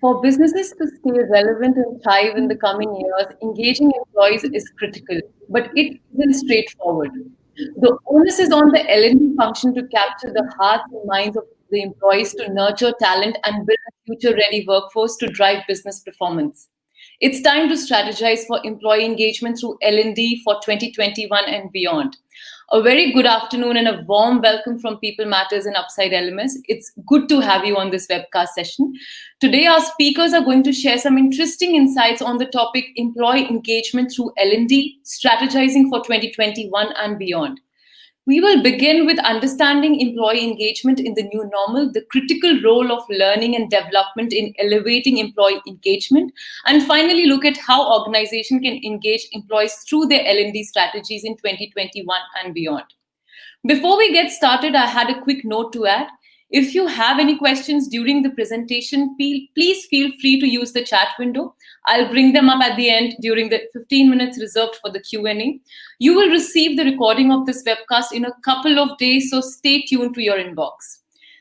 For businesses to stay relevant and thrive in the coming years, engaging employees is critical, but it isn't straightforward. The onus is on the L&D function to capture the hearts and minds of the employees, to nurture talent and build a future-ready workforce to drive business performance. It's time to strategize for employee engagement through L&D for 2021 and beyond. A very good afternoon and a warm welcome from People Matters and UpsideLMS. It's good to have you on this webcast session. Today, our speakers are going to share some interesting insights on the topic employee engagement through L&D, strategizing for 2021 and beyond. We will begin with understanding employee engagement in the new normal, the critical role of learning and development in elevating employee engagement, and finally look at how organizations can engage employees through their L&D strategies in 2021 and beyond. Before we get started, I had a quick note to add. If you have any questions during the presentation, please feel free to use the chat window. I'll bring them up at the end during the 15 minutes reserved for the Q&A. You will receive the recording of this webcast in a couple of days, so stay tuned to your inbox.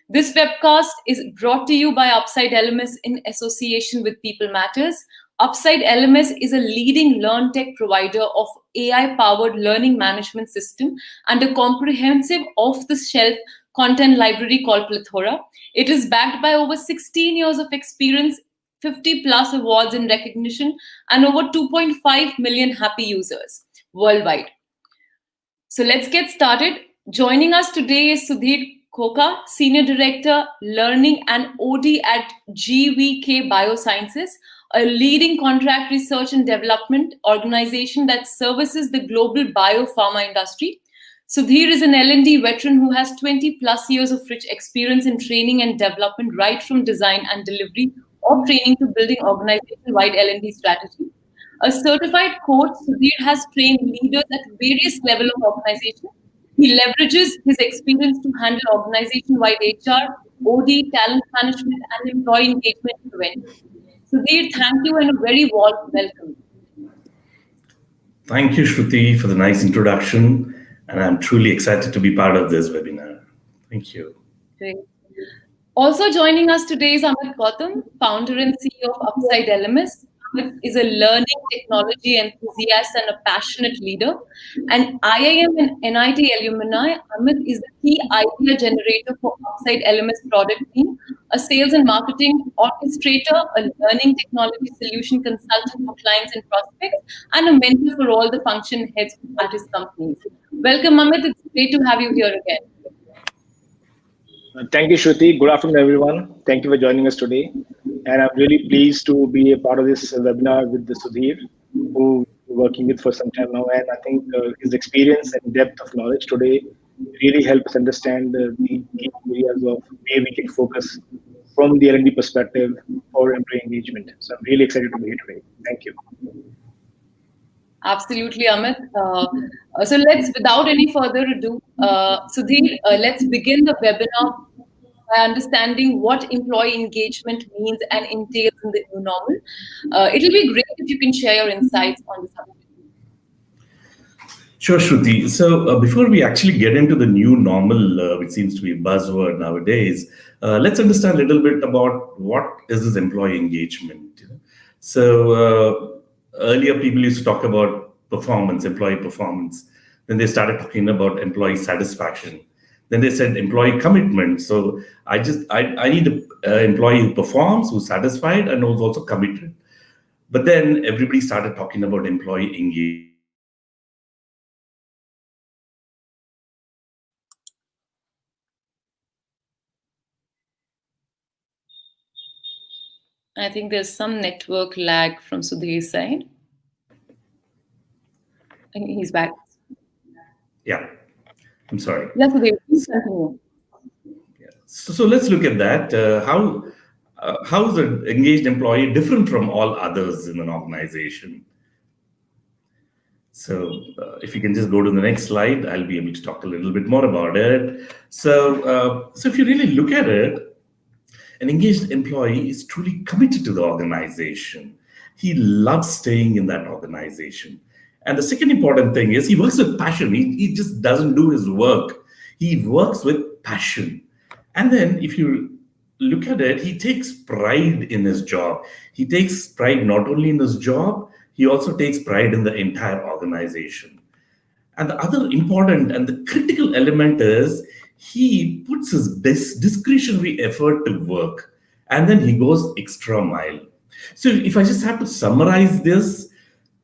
This webcast is brought to you by UpsideLMS in association with People Matters. UpsideLMS is a leading learn tech provider of AI-powered learning management system and a comprehensive off-the-shelf content library called Plethora. It is backed by over 16 years of experience, 50 plus awards and recognition, and over 2.5 million happy users worldwide. So let's get started. Joining us today is Sudhir Khoka, Senior Director, Learning and OD at GVK Biosciences, a leading contract research and development organization that services the global biopharma industry. Sudhir is an L&D veteran who has 20 plus years of rich experience in training and development, right from design and delivery of training to building organization-wide L&D strategy. A certified coach, Sudhir has trained leaders at various levels of organization. He leverages his experience to handle organization-wide HR, OD, talent management, and employee engagement interventions. Sudhir, thank you and a very warm welcome. Thank you, Shruti, for the nice introduction. And I'm truly excited to be part of this webinar. Thank you. Great. Also joining us today is Amit Gautam, founder and CEO of UpsideLMS. Amit is a learning technology enthusiast and a passionate leader. An IIM and NIT alumni, Amit is the key idea generator for UpsideLMS product team, a sales and marketing orchestrator, a learning technology solution consultant for clients and prospects, and a mentor for all the function heads at his companies. Welcome, Amit. It's great to have you here again. Thank you, Shruti. Good afternoon, everyone. Thank you for joining us today. And I'm really pleased to be a part of this webinar with the Sudhir, who we're working with for some time now. And I think his experience and depth of knowledge today really help us understand the key areas of where we can focus from the L&D perspective for employee engagement. So I'm really excited to be here today. Thank you. Absolutely, Amit. So let's, without any further ado, Sudhir, let's begin the webinar by understanding what employee engagement means and entails in the new normal. It'll be great if you can share your insights on the subject. Sure, Shruti. So before we actually get into the new normal, which seems to be a buzzword nowadays, let's understand a little bit about what is this employee engagement. So earlier, people used to talk about performance, employee performance. Then they started talking about employee satisfaction. Then they said employee commitment. So I need an employee who performs, who's satisfied, and who's also committed. But then everybody started talking about employee engagement. I think there's some network lag from Sudhir's side. I think he's back. Yeah, I'm sorry. Yes, Sudhir, please continue. Yeah. So let's look at that. How is an engaged employee different from all others in an organization? So if you can just go to the next slide, I'll be able to talk a little bit more about it. So if you really look at it, an engaged employee is truly committed to the organization. He loves staying in that organization. And the second important thing is he works with passion. He just doesn't do his work. He works with passion. And then if you look at it, he takes pride in his job. He takes pride not only in his job, he also takes pride in the entire organization. And the other important and the critical element is he puts his discretionary effort to work, and then he goes extra mile. So if I just have to summarize this,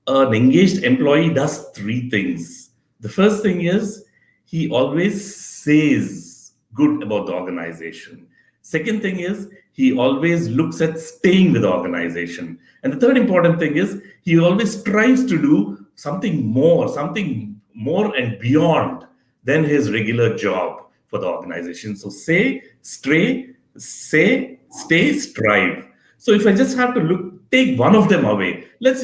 an engaged employee does three things. The first thing is he always says good about the organization. Second thing is he always looks at staying with the organization. And the third important thing is he always strives to do something more and beyond than his regular job for the organization. So stay, strive. So if I just have to take one of them away, let's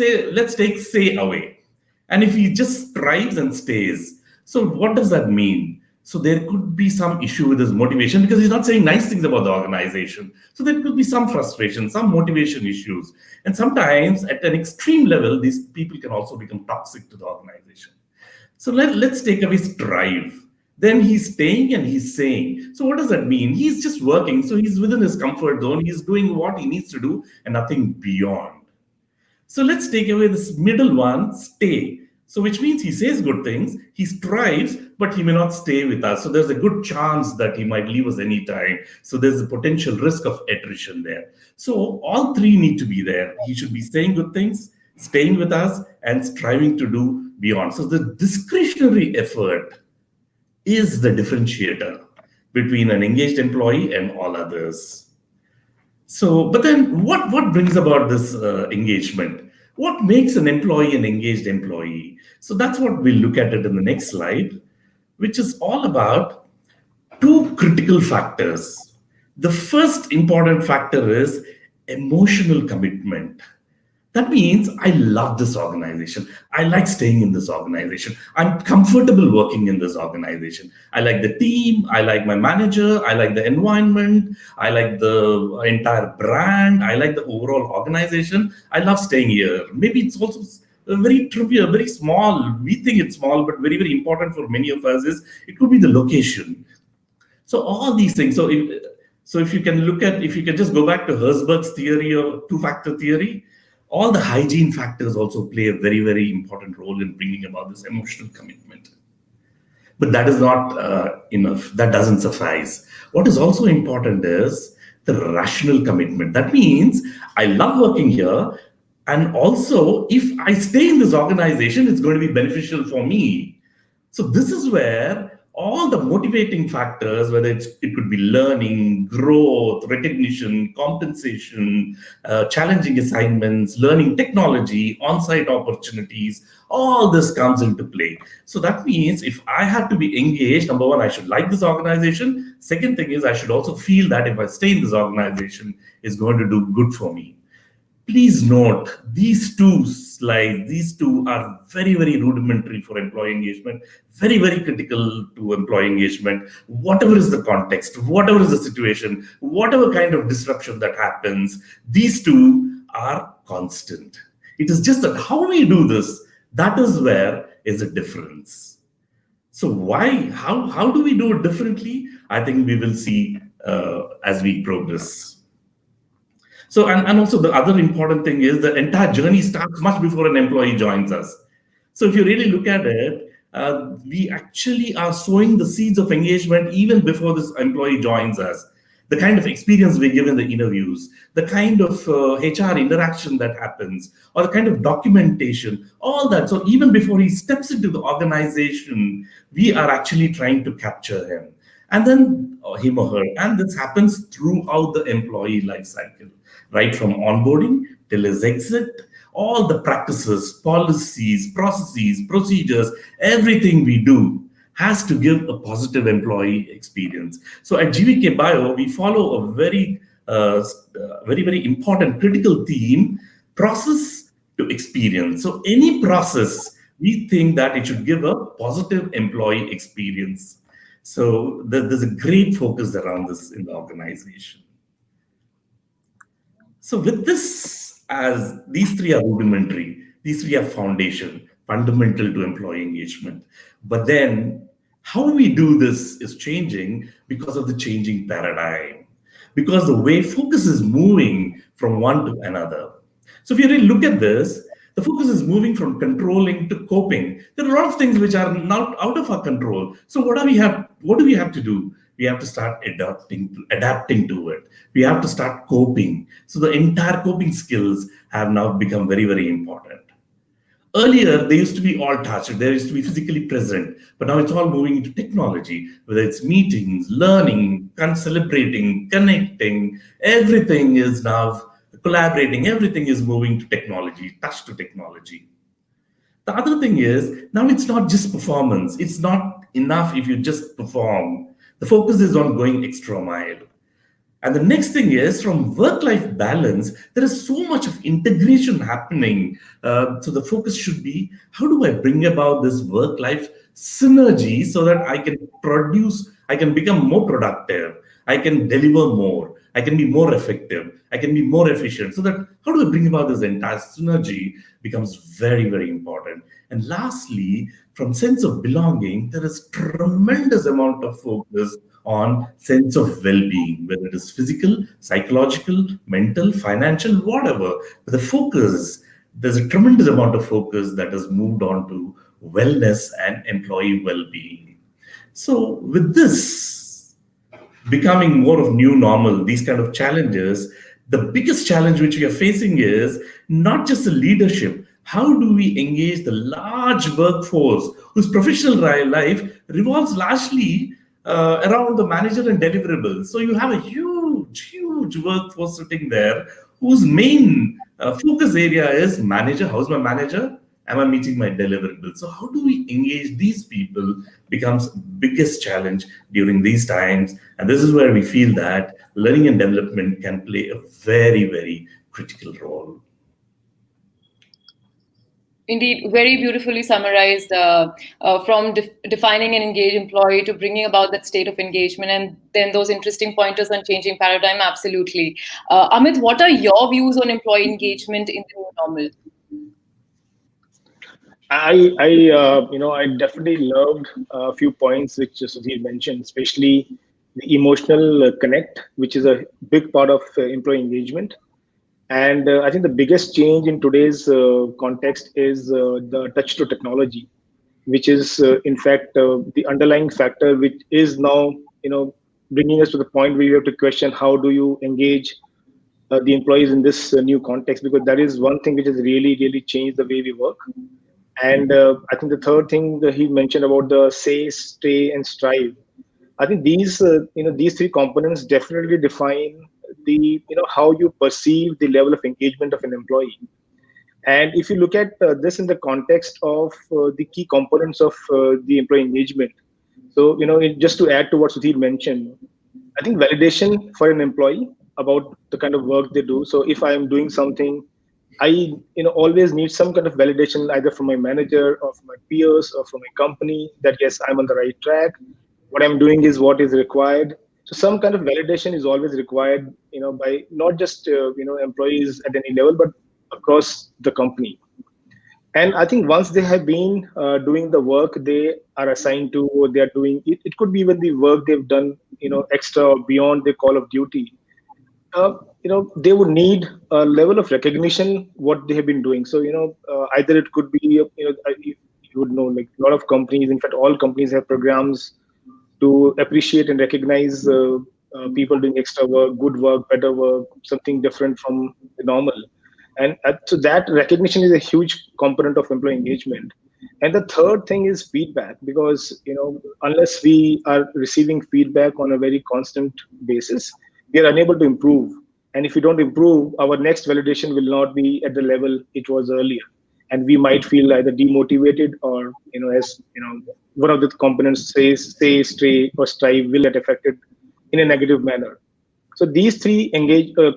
take say away. And if he just strives and stays, so what does that mean? So there could be some issue with his motivation because he's not saying nice things about the organization. So there could be some frustration, some motivation issues. And sometimes at an extreme level, these people can also become toxic to the organization. So let's take away strive. Then he's staying and he's saying. So what does that mean? He's just working. So he's within his comfort zone. He's doing what he needs to do and nothing beyond. So let's take away this middle one, stay. So which means he says good things, he strives, but he may not stay with us. So there's a good chance that he might leave us anytime. So there's a potential risk of attrition there. So all three need to be there. He should be saying good things, staying with us, and striving to do beyond. So the discretionary effort is the differentiator between an engaged employee and all others. So, but then what brings about this engagement? What makes an employee an engaged employee? So that's what we'll look at it in the next slide, which is all about two critical factors. The first important factor is emotional commitment. That means I love this organization. I like staying in this organization. I'm comfortable working in this organization. I like the team. I like my manager. I like the environment. I like the entire brand. I like the overall organization. I love staying here. Maybe it's also very trivial, very small. We think it's small, but very, very important for many of us is it could be the location. So all these things. So if you can just go back to Herzberg's theory or two-factor theory, all the hygiene factors also play a very, very important role in bringing about this emotional commitment. But that is not enough. That doesn't suffice. What is also important is the rational commitment. That means I love working here. And also, if I stay in this organization, it's going to be beneficial for me. So this is where all the motivating factors, whether it could be learning, growth, recognition, compensation, challenging assignments, learning technology, on-site opportunities, all this comes into play. So that means if I have to be engaged, number one, I should like this organization. Second thing is I should also feel that if I stay in this organization, it's going to do good for me. Please note, these two slides, these two are very, very rudimentary for employee engagement, very, very critical to employee engagement. Whatever is the context, whatever is the situation, whatever kind of disruption that happens, these two are constant. It is just that how we do this, that is where is a difference. So why, how do we do it differently? I think we will see as we progress. So, and also the other important thing is the entire journey starts much before an employee joins us. So if you really look at it, we actually are sowing the seeds of engagement even before this employee joins us. The kind of experience we give in the interviews, the kind of HR interaction that happens, or the kind of documentation, all that. So even before he steps into the organization, we are actually trying to capture him. And then him or her. And this happens throughout the employee life cycle. Right from onboarding till his exit, all the practices, policies, processes, procedures, everything we do has to give a positive employee experience. So at GVK Bio, we follow a very, very important critical theme, process to experience. So any process, we think that it should give a positive employee experience. So there's a great focus around this in the organization. So with this, as these three are rudimentary, these three are foundation, fundamental to employee engagement. But then how we do this is changing because of the changing paradigm. because the way focus is moving from one to another. So if you really look at this, the focus is moving from controlling to coping. There are a lot of things which are now out of our control. So what do we have to do? We have to start adapting to it. We have to start coping. So the entire coping skills have now become very, very important. Earlier, they used to be all touched, they used to be physically present, but now it's all moving into technology, whether it's meetings, learning, celebrating, connecting, everything is now collaborating, everything is moving to technology, touch to technology. The other thing is, now it's not just performance, it's not enough if you just perform. The focus is on going extra mile. And the next thing is from work life balance, there is so much of integration happening. So the focus should be how do I bring about this work life synergy so that I can produce, I can become more productive, I can deliver more, I can be more effective, I can be more efficient. So that how do I bring about this entire synergy becomes very, very important. And lastly, from sense of belonging, there is tremendous amount of focus on sense of well-being, whether it is physical, psychological, mental, financial, whatever. But the focus, there's a tremendous amount of focus that has moved on to wellness and employee well-being. So with this becoming more of new normal, these kind of challenges, the biggest challenge which we are facing is not just the leadership. How do we engage the large workforce whose professional life revolves largely around the manager and deliverables? So you have a huge, huge workforce sitting there whose main focus area is manager. How's my manager? Am I meeting my deliverables? So how do we engage these people becomes biggest challenge during these times. And this is where we feel that learning and development can play a very, very critical role. Indeed, very beautifully summarized from defining an engaged employee to bringing about that state of engagement, and then those interesting pointers on changing paradigm. Absolutely. Amit, what are your views on employee engagement in the new normal? I definitely loved a few points which Sudhir mentioned, especially the emotional connect, which is a big part of employee engagement. And I think the biggest change in today's context is the touch to technology, which is in fact the underlying factor, which is now bringing us to the point where you have to question how do you engage the employees in this new context, because that is one thing which has really, really changed the way we work. And I think the third thing that he mentioned about the say, stay, and strive. I think these three components definitely define the how you perceive the level of engagement of an employee. And if you look at this in the context of the key components of the employee engagement, so just to add to what Sudhir mentioned, I think validation for an employee about the kind of work they do. So if I am doing something, I always need some kind of validation either from my manager or from my peers or from my company that yes, I'm on the right track. What I'm doing is what is required. So some kind of validation is always required, by not just employees at any level, but across the company. And I think once they have been doing the work they are assigned to, or they are doing it, it could be even the work they've done, extra or beyond their call of duty. They would need a level of recognition what they have been doing. So either it could be you would know, like a lot of companies, in fact all companies have programs to appreciate and recognize people doing extra work, good work, better work, something different from the normal. And so that recognition is a huge component of employee engagement. And the third thing is feedback, because unless we are receiving feedback on a very constant basis, we are unable to improve. And if we don't improve, our next validation will not be at the level it was earlier, and we might feel either demotivated or as one of the components says, say, stray, or strive will get affected in a negative manner. So these three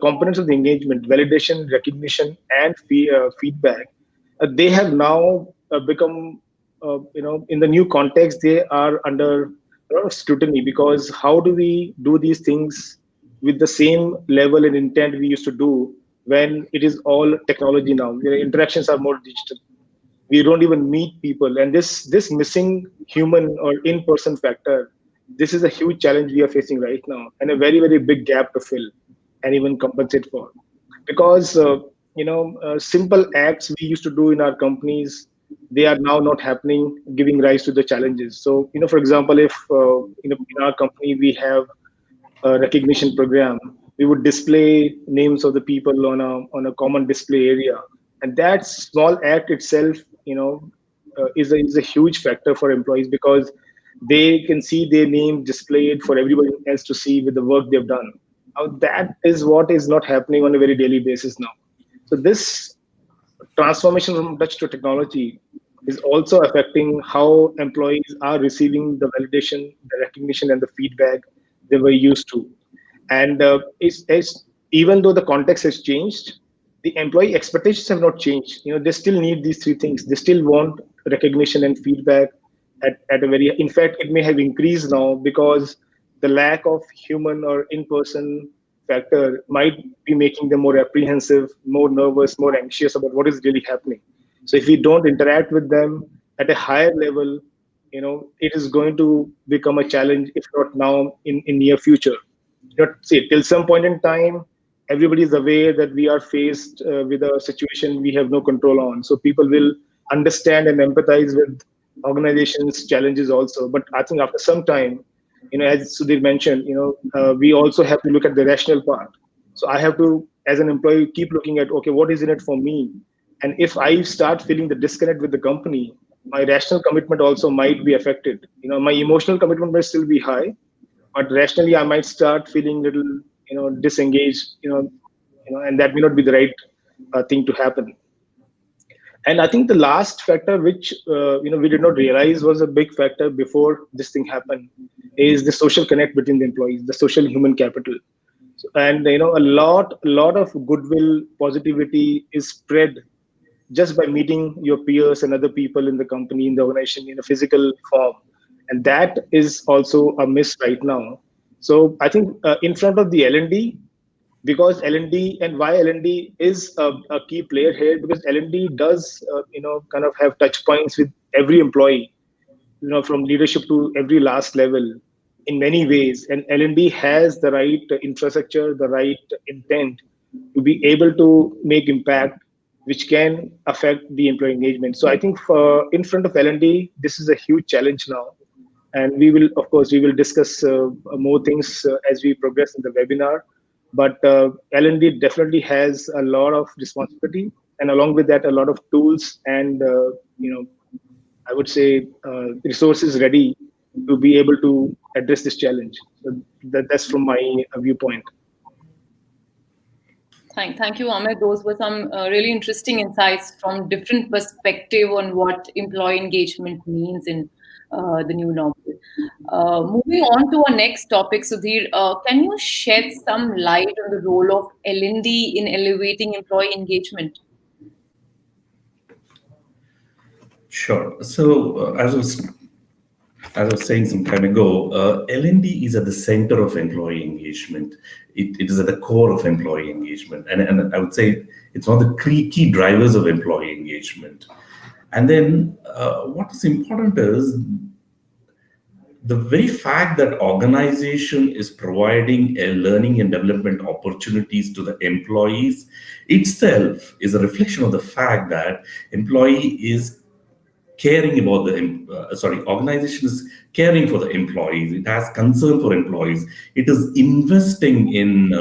components of the engagement: validation, recognition, and feedback, they have now become, in the new context, they are under a lot of scrutiny, because how do we do these things with the same level and intent we used to do when it is all technology now? Interactions are more digital. We don't even meet people, and this missing human or in-person factor this is a huge challenge we are facing right now, and a very, very big gap to fill and even compensate for. Because simple acts we used to do in our companies, they are now not happening, giving rise to the challenges. So for example, if in our company we have recognition program, we would display names of the people on a common display area, and that small act itself, is a huge factor for employees, because they can see their name displayed for everybody else to see with the work they've done. Now, that is what is not happening on a very daily basis now. So this transformation from touch to technology is also affecting how employees are receiving the validation, the recognition, and the feedback they were used to. And even though the context has changed, the employee expectations have not changed. They still need these three things. They still want recognition and feedback at a very, in fact, it may have increased now, because the lack of human or in-person factor might be making them more apprehensive, more nervous, more anxious about what is really happening. So if we don't interact with them at a higher level, it is going to become a challenge, if not now, in near future. See, till some point in time, everybody is aware that we are faced with a situation we have no control on. So people will understand and empathize with organizations' challenges also. But I think after some time, as Sudhir mentioned, we also have to look at the rational part. So I have to, as an employee, keep looking at, okay, what is in it for me? And if I start feeling the disconnect with the company, my rational commitment also might be affected. My emotional commitment may still be high, but rationally I might start feeling little disengaged, and that may not be the right thing to happen. And I think the last factor, which we did not realize was a big factor before this thing happened, is the social connect between the employees, the social human capital. And a lot of goodwill, positivity is spread just by meeting your peers and other people in the company, in the organization, in a physical form. And that is also a miss right now. So I think in front of the L&D, because L&D, and why L&D is a key player here, because L&D does kind of have touch points with every employee, from leadership to every last level in many ways. And L&D has the right infrastructure, the right intent to be able to make impact, which can affect the employee engagement. So I think in front of L&D, this is a huge challenge now. And we will, of course, we will discuss more things as we progress in the webinar. But L&D definitely has a lot of responsibility, and along with that, a lot of tools and I would say resources ready to be able to address this challenge. So that's from my viewpoint. Thank you, Amit. Those were some really interesting insights from different perspective on what employee engagement means in the new normal. Moving on to our next topic, Sudhir, can you shed some light on the role of L&D in elevating employee engagement? Sure. So, as I was saying some time ago, L&D is at the center of employee engagement. It is at the core of employee engagement. And I would say it's one of the key drivers of employee engagement. And then what is important is the very fact that organization is providing a learning and development opportunities to the employees itself is a reflection of the fact that employee is caring about organization is caring for the employees. It has concern for employees. It is investing in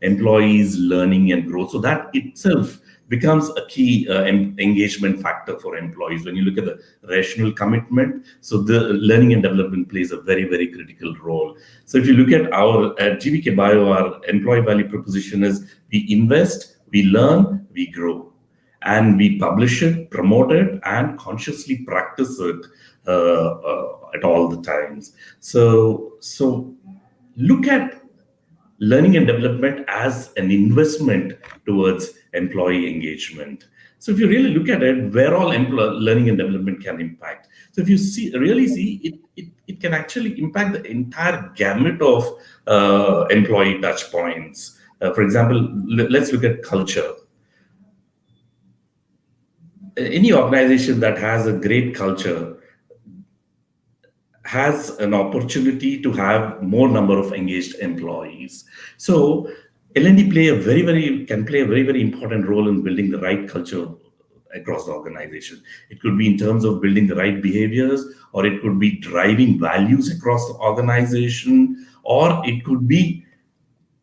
employees learning and growth. So that itself becomes a key engagement factor for employees. When you look at the rational commitment, so the learning and development plays a very, very critical role. So if you look at our at GVK Bio, our employee value proposition is we invest, we learn, we grow, and we publish it, promote it, and consciously practice it at all the times. So look at learning and development as an investment towards employee engagement. So if you really look at it, where all learning and development can impact. So if you really see it can actually impact the entire gamut of employee touch points. For example, let's look at culture. Any organization that has a great culture has an opportunity to have more number of engaged employees. So L&D can play a very important role in building the right culture across the organization. It could be in terms of building the right behaviors, or it could be driving values across the organization, or it could be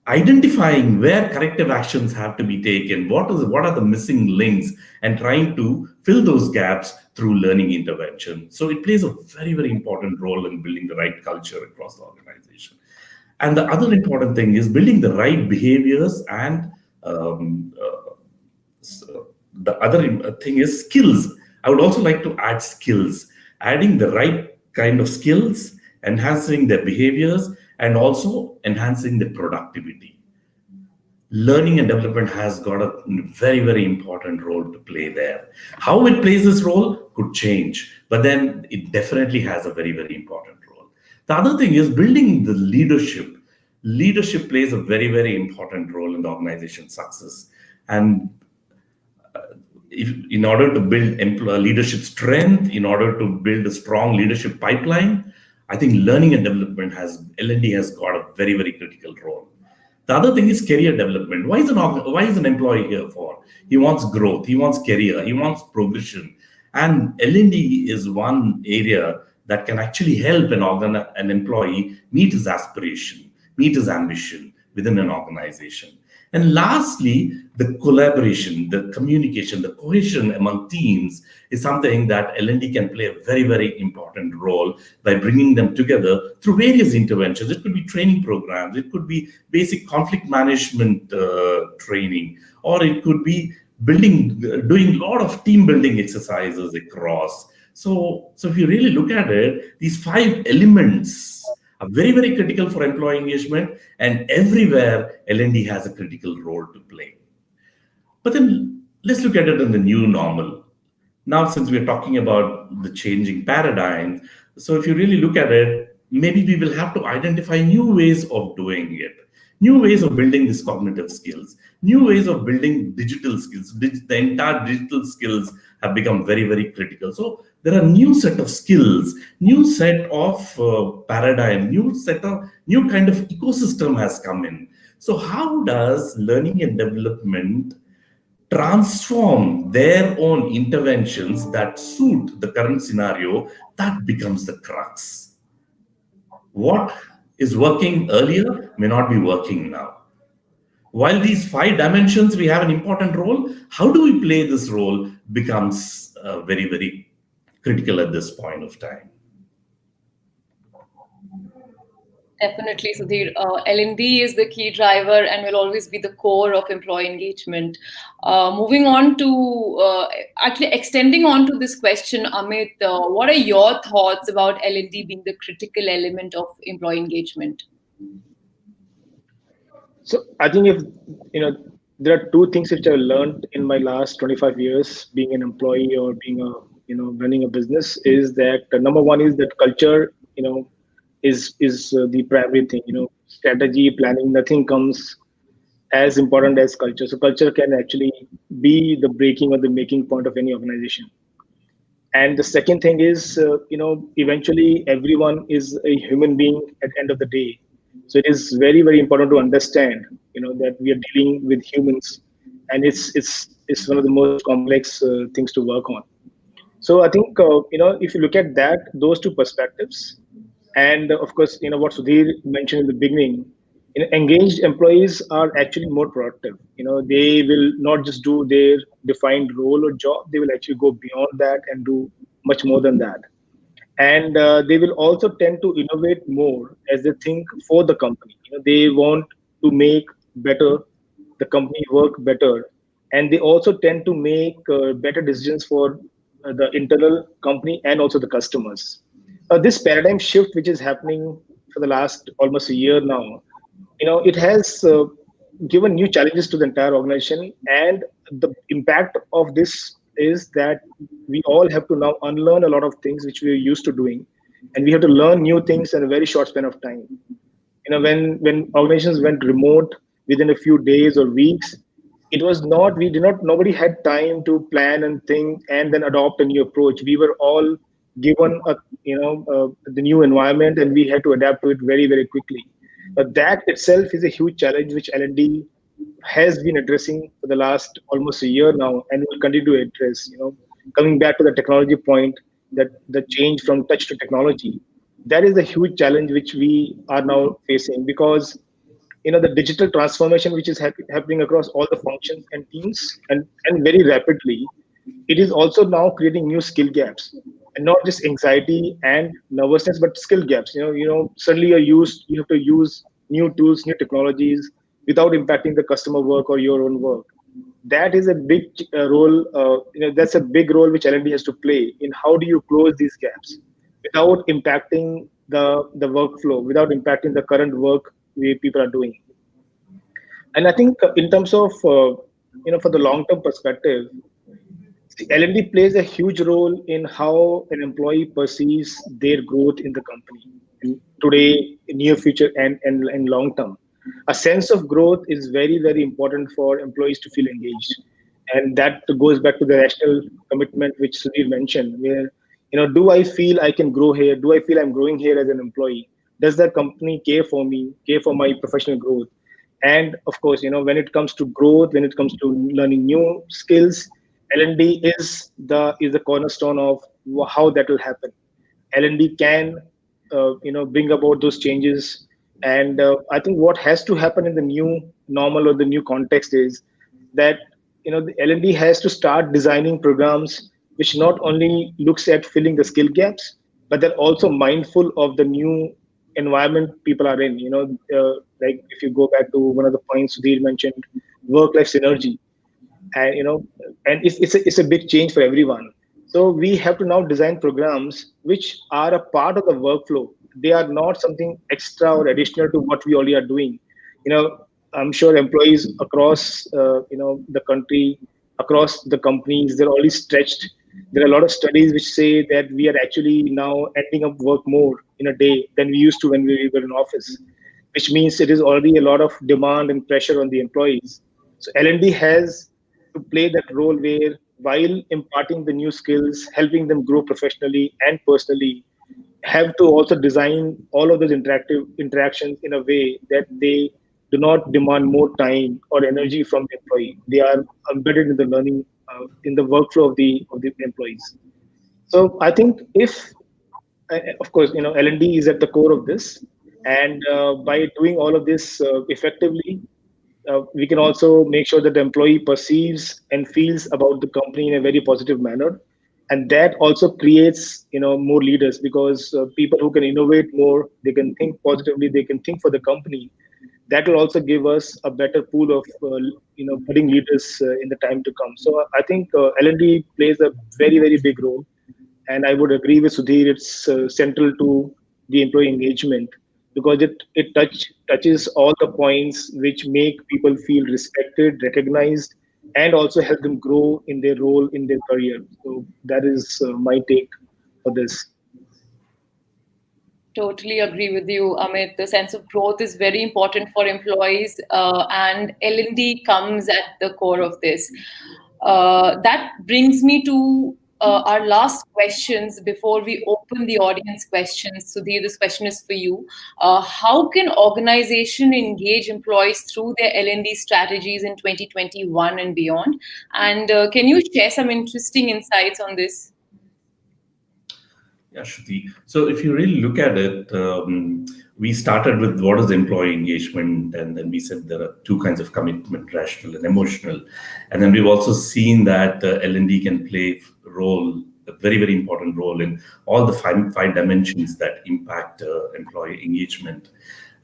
identifying where corrective actions have to be taken, what are the missing links, and trying to fill those gaps through learning intervention. So it plays a very important role in building the right culture across the organization. And the other important thing is building the right behaviors, and um, the other thing is skills. I would also like to add skills, adding the right kind of skills, enhancing their behaviors, and also enhancing the productivity. Learning and development has got a very important role to play there. How it plays this role could change, but then it definitely has a very important role. The other thing is building the leadership. Leadership plays a very important role in the organization's success. And in order to build leadership strength, in order to build a strong leadership pipeline, I think learning and development L&D has got a very critical role. The other thing is career development. Why is an employee here for? He wants growth, he wants career, he wants progression. And L&D is one area that can actually help an employee meet his aspiration, meet his ambition within an organization. And lastly, the collaboration, the communication, the cohesion among teams is something that L&D can play a very important role by bringing them together through various interventions. It could be training programs, it could be basic conflict management training, or it could be doing a lot of team building exercises across. So if you really look at it, these 5 elements are very critical for employee engagement, and everywhere L&D has a critical role to play. But then let's look at it in the new normal. Now, since we're talking about the changing paradigm, so if you really look at it, maybe we will have to identify new ways of doing it, new ways of building these cognitive skills, new ways of building digital skills. The entire digital skills have become very critical. So there are new set of skills, new set of paradigm, new kind of ecosystem has come in. So how does learning and development transform their own interventions that suit the current scenario? That becomes the crux. What is working earlier may not be working now. While these 5 dimensions we have an important role, how do we play this role becomes very critical at this point of time. Definitely, Sudhir. L&D is the key driver and will always be the core of employee engagement. Moving on to actually extending on to this question, Amit, what are your thoughts about L&D being the critical element of employee engagement? So I think if there are 2 things which I learned in my last 25 years being an employee or being a running a business, is that number one is that culture is the primary thing. Strategy, planning, nothing comes as important as culture. So culture can actually be the breaking or the making point of any organization. And the second thing is, eventually everyone is a human being at the end of the day. So it is very important to understand, that we are dealing with humans, and it's one of the most complex things to work on. So I think, if you look at those 2 perspectives, and of course, what Sudhir mentioned in the beginning, engaged employees are actually more productive. They will not just do their defined role or job; they will actually go beyond that and do much more than that. And they will also tend to innovate more as they think for the company. They want to make better the company work better, and they also tend to make better decisions for the internal company and also the customers. This paradigm shift, which is happening for the last almost a year now, it has given new challenges to the entire organization, and the impact of this is that we all have to now unlearn a lot of things which we are used to doing, and we have to learn new things in a very short span of time. When organizations went remote within a few days or weeks, it was nobody had time to plan and think and then adopt a new approach. We were all given the new environment, and we had to adapt to it very, very quickly. But that itself is a huge challenge which L&D has been addressing for the last almost a year now, and will continue to address. Coming back to the technology point, that the change from touch to technology, that is a huge challenge which we are now facing, because the digital transformation which is happening across all the functions and teams, and very rapidly, it is also now creating new skill gaps, and not just anxiety and nervousness, but skill gaps. Suddenly you have to use new tools, new technologies, without impacting the customer work or your own work. That is a big role. That's a big role which L&D has to play in how do you close these gaps without impacting the workflow, without impacting the current work we people are doing. And I think in terms of for the long term perspective, see, L&D plays a huge role in how an employee perceives their growth in the company, in today, in near future, and long term. A sense of growth is very, very important for employees to feel engaged. And that goes back to the rational commitment which Sudhir mentioned, where, do I feel I can grow here? Do I feel I'm growing here as an employee? Does the company care for me, care for my professional growth? And of course, when it comes to growth, when it comes to learning new skills, L&D is the cornerstone of how that will happen. L&D can bring about those changes. And I think what has to happen in the new normal or the new context is that the L&D has to start designing programs which not only looks at filling the skill gaps, but they're also mindful of the new environment people are in. Like if you go back to one of the points Sudhir mentioned, work-life synergy, and it's a big change for everyone. So we have to now design programs which are a part of the workflow. They are not something extra or additional to what we already are doing. I'm sure employees across the country, across the companies, they're already stretched. There are a lot of studies which say that we are actually now ending up work more in a day than we used to when we were in office, which means it is already a lot of demand and pressure on the employees. So L&D has to play that role where, while imparting the new skills, helping them grow professionally and personally, have to also design all of those interactions in a way that they do not demand more time or energy from the employee. They are embedded in the learning, in the workflow of the employees. So I think if, of course, L&D is at the core of this, and by doing all of this effectively, we can also make sure that the employee perceives and feels about the company in a very positive manner, and that also creates more leaders, because people who can innovate more, they can think positively, they can think for the company. That will also give us a better pool of budding leaders in the time to come. So I think L&D plays a very, very big role, and I would agree with Sudhir. It's central to the employee engagement, because it touches all the points which make people feel respected, recognized, and also help them grow in their role in their career. So that is my take for this. Totally agree with you, Amit. The sense of growth is very important for employees, and L&D comes at the core of this. That brings me to our last questions before we open the audience questions. Sudhir, this question is for you. How can organization engage employees through their L&D strategies in 2021 and beyond? And can you share some interesting insights on this? Yeah, Shruti. So if you really look at it, we started with what is employee engagement, and then we said there are two kinds of commitment: rational and emotional. And then we've also seen that L&D can play a very, very important role in all the five dimensions that impact employee engagement.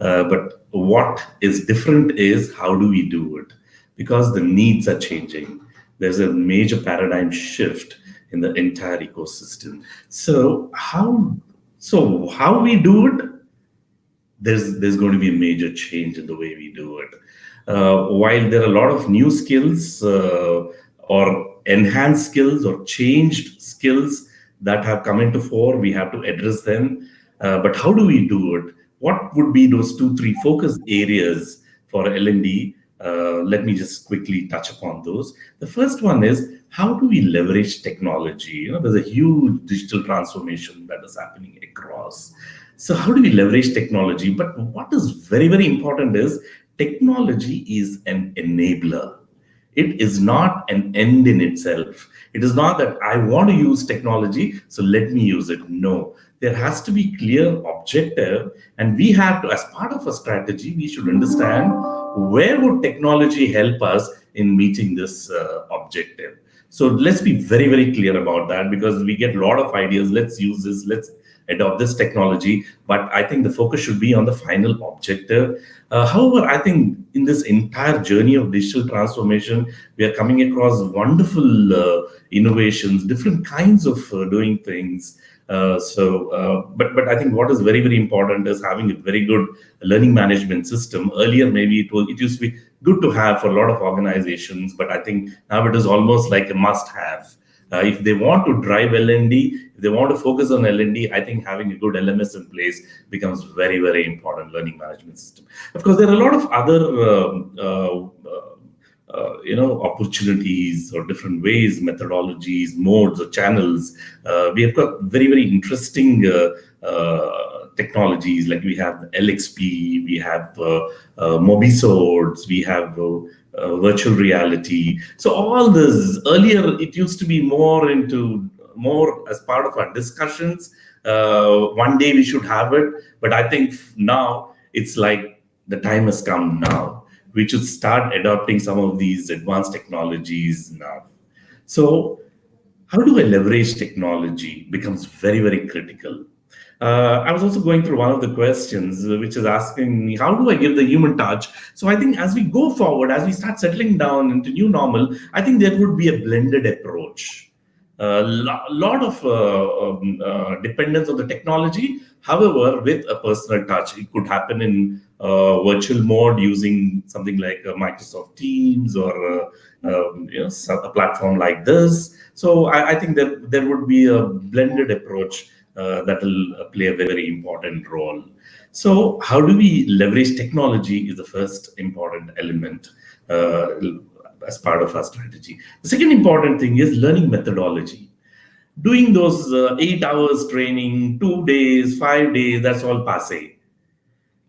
But what is different is how do we do it? Because the needs are changing. There's a major paradigm shift in the entire ecosystem. So how we do it? There's going to be a major change in the way we do it. While there are a lot of new skills or enhanced skills or changed skills that have come into fore, we have to address them. But how do we do it? What would be those 2, 3 focus areas for L&D Let me just quickly touch upon those. The first one is, how do we leverage technology? There's a huge digital transformation that is happening across. So how do we leverage technology? But what is very, very important is technology is an enabler. It is not an end in itself. It is not that I want to use technology, so let me use it. No, there has to be clear objective, and we have to, as part of a strategy, we should understand where would technology help us in meeting this objective. So let's be very, very clear about that, because we get a lot of ideas. Let's use this. Let's adopt this technology. But I think the focus should be on the final objective. However, I think in this entire journey of digital transformation, we are coming across wonderful innovations, different kinds of doing things. But I think what is very, very important is having a very good learning management system. Earlier, maybe it used to be good to have for a lot of organizations, but I think now it is almost like a must-have. If they want to drive L&D, if they want to focus on L&D, I think having a good LMS in place becomes very, very important, learning management system. Of course, there are a lot of other opportunities or different ways, methodologies, modes, or channels. We have got very, very interesting technologies, like we have LXP, we have Mobisodes, we have virtual reality. So all this, earlier it used to be more as part of our discussions. One day we should have it, but I think now it's like the time has come now. We should start adopting some of these advanced technologies now. So how do I leverage technology becomes very, very critical. I was also going through one of the questions, which is asking me, how do I give the human touch? So I think as we go forward, as we start settling down into new normal, I think there would be a blended approach. A lot of dependence on the technology, however, with a personal touch. It could happen in virtual mode using something like Microsoft Teams or a platform like this. So I think there would be a blended approach that will play a very important role. So how do we leverage technology is the first important element as part of our strategy. The second important thing is learning methodology. Doing those 8 hours training, 2 days, 5 days, that's all passé.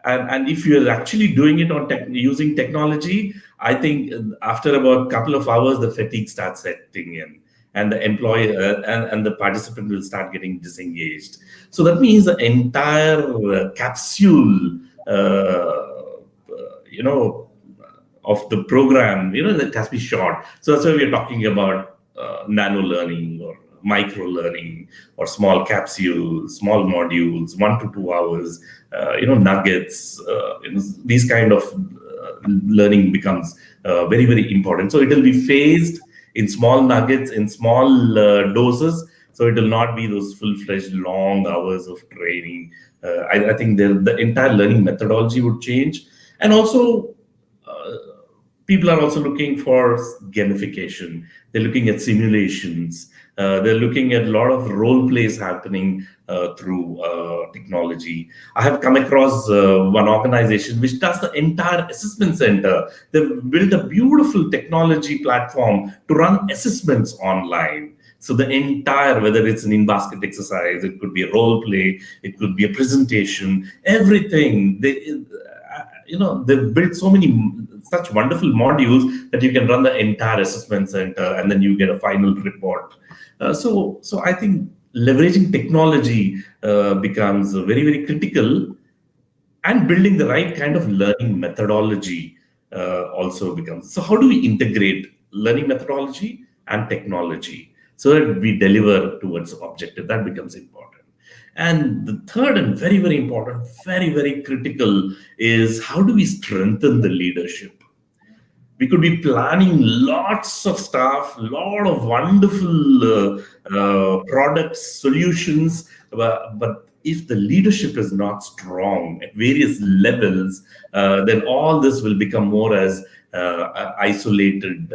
And if you're actually doing it on using technology, I think after about a couple of hours, the fatigue starts setting in, and the employee and the participant will start getting disengaged. So that means the entire capsule, of the program, that has to be short. So that's why we're talking about nano learning or micro learning or small capsules, small modules, 1 to 2 hours, nuggets. These kind of learning becomes very, very important. So it will be phased in small nuggets, in small doses. So it will not be those full-fledged long hours of training. I think the entire learning methodology would change. And also, people are also looking for gamification. They're looking at simulations. They're looking at a lot of role plays happening through technology. I have come across one organization which does the entire assessment center. They've built a beautiful technology platform to run assessments online. So the entire, whether it's an in-basket exercise, it could be a role play, it could be a presentation, everything. They've built so many such wonderful modules that you can run the entire assessment center and then you get a final report. So I think leveraging technology becomes very, very critical, and building the right kind of learning methodology also becomes. So how do we integrate learning methodology and technology so that we deliver towards the objective? That becomes important. And the third and very, very important, very, very critical is, how do we strengthen the leadership? We could be planning lots of stuff, a lot of wonderful products, solutions, but if the leadership is not strong at various levels, then all this will become more as isolated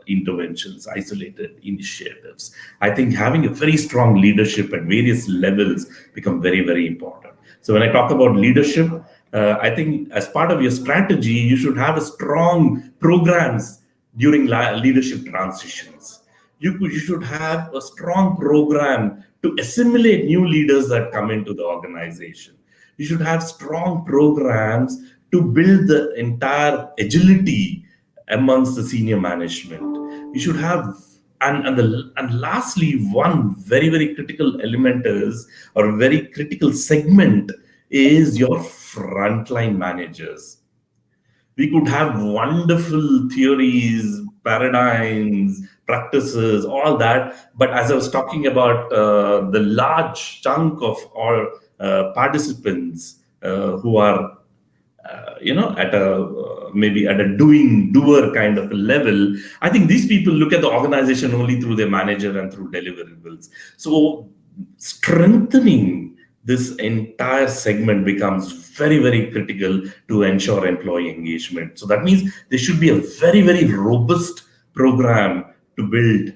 interventions, isolated initiatives. I think having a very strong leadership at various levels become very, very important. So when I talk about leadership, I think as part of your strategy, you should have a strong programs during leadership transitions. You should have a strong program to assimilate new leaders that come into the organization. You should have strong programs to build the entire agility amongst the senior management. You should have, and lastly, one very critical element is, or a very critical segment is your frontline managers. We could have wonderful theories, paradigms, practices, all that. But as I was talking about the large chunk of all participants who are at a maybe at a doer kind of a level, I think these people look at the organization only through their manager and through deliverables. So strengthening this entire segment becomes very critical to ensure employee engagement. So that means there should be a very robust program to build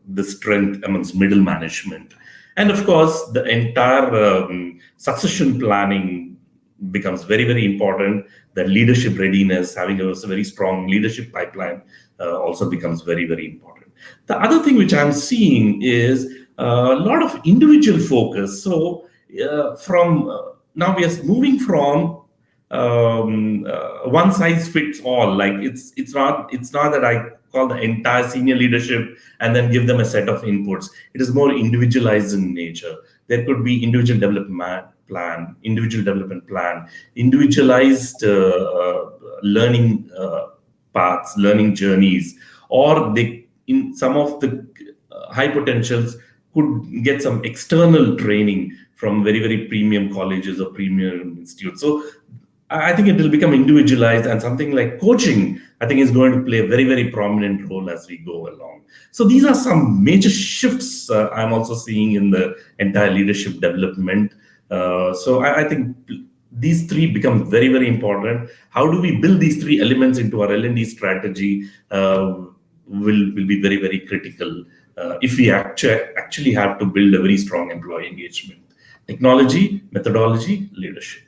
the strength amongst middle management. And of course, the entire succession planning becomes very important. The leadership readiness, having a very strong leadership pipeline, also becomes very important. The other thing which I'm seeing is a lot of individual focus. So from now we are moving from one size fits all. Like it's not that I call the entire senior leadership and then give them a set of inputs. It is more individualized in nature. There could be individual development plan, individualized learning paths, learning journeys, or they in some of the high potentials could get some external training from very premium colleges or premium institutes. So I think it will become individualized, and something like coaching, I think, is going to play a very prominent role as we go along. So these are some major shifts I'm also seeing in the entire leadership development. So I think these three become very important. How do we build these three elements into our L&D strategy will be very critical if we actually have to build a very strong employee engagement. Technology, methodology, leadership.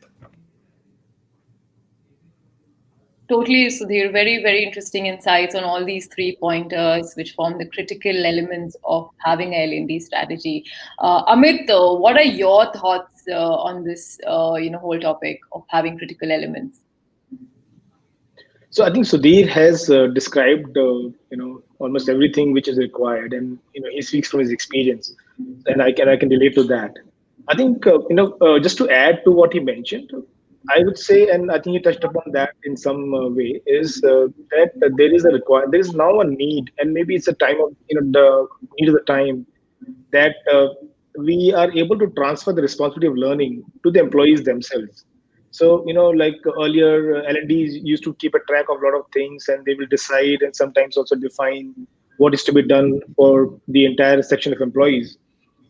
Totally, Sudhir. Very interesting insights on all these three pointers, which form the critical elements of having a L&D strategy. Amit, what are your thoughts on this, whole topic of having critical elements? So I think Sudhir has described, almost everything which is required, and he speaks from his experience, and I can relate to that. I think just to add to what he mentioned, I would say, and I think he touched upon that in some way, is that there is now a need, and maybe it's a time of the need of the time that we are able to transfer the responsibility of learning to the employees themselves. So, like earlier, L&Ds used to keep a track of a lot of things, and they will decide and sometimes also define what is to be done for the entire section of employees.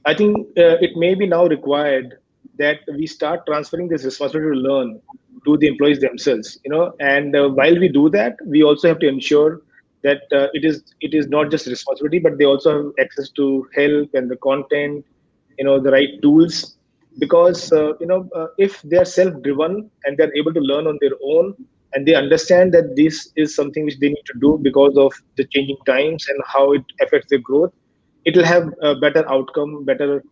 I think it may be now required that we start transferring this responsibility to learn to the employees themselves. And while we do that, we also have to ensure that it is not just responsibility, but they also have access to help and the content, the right tools, because if they are self-driven and they're able to learn on their own, and they understand that this is something which they need to do because of the changing times and how it affects their growth, it will have a better outcome, better,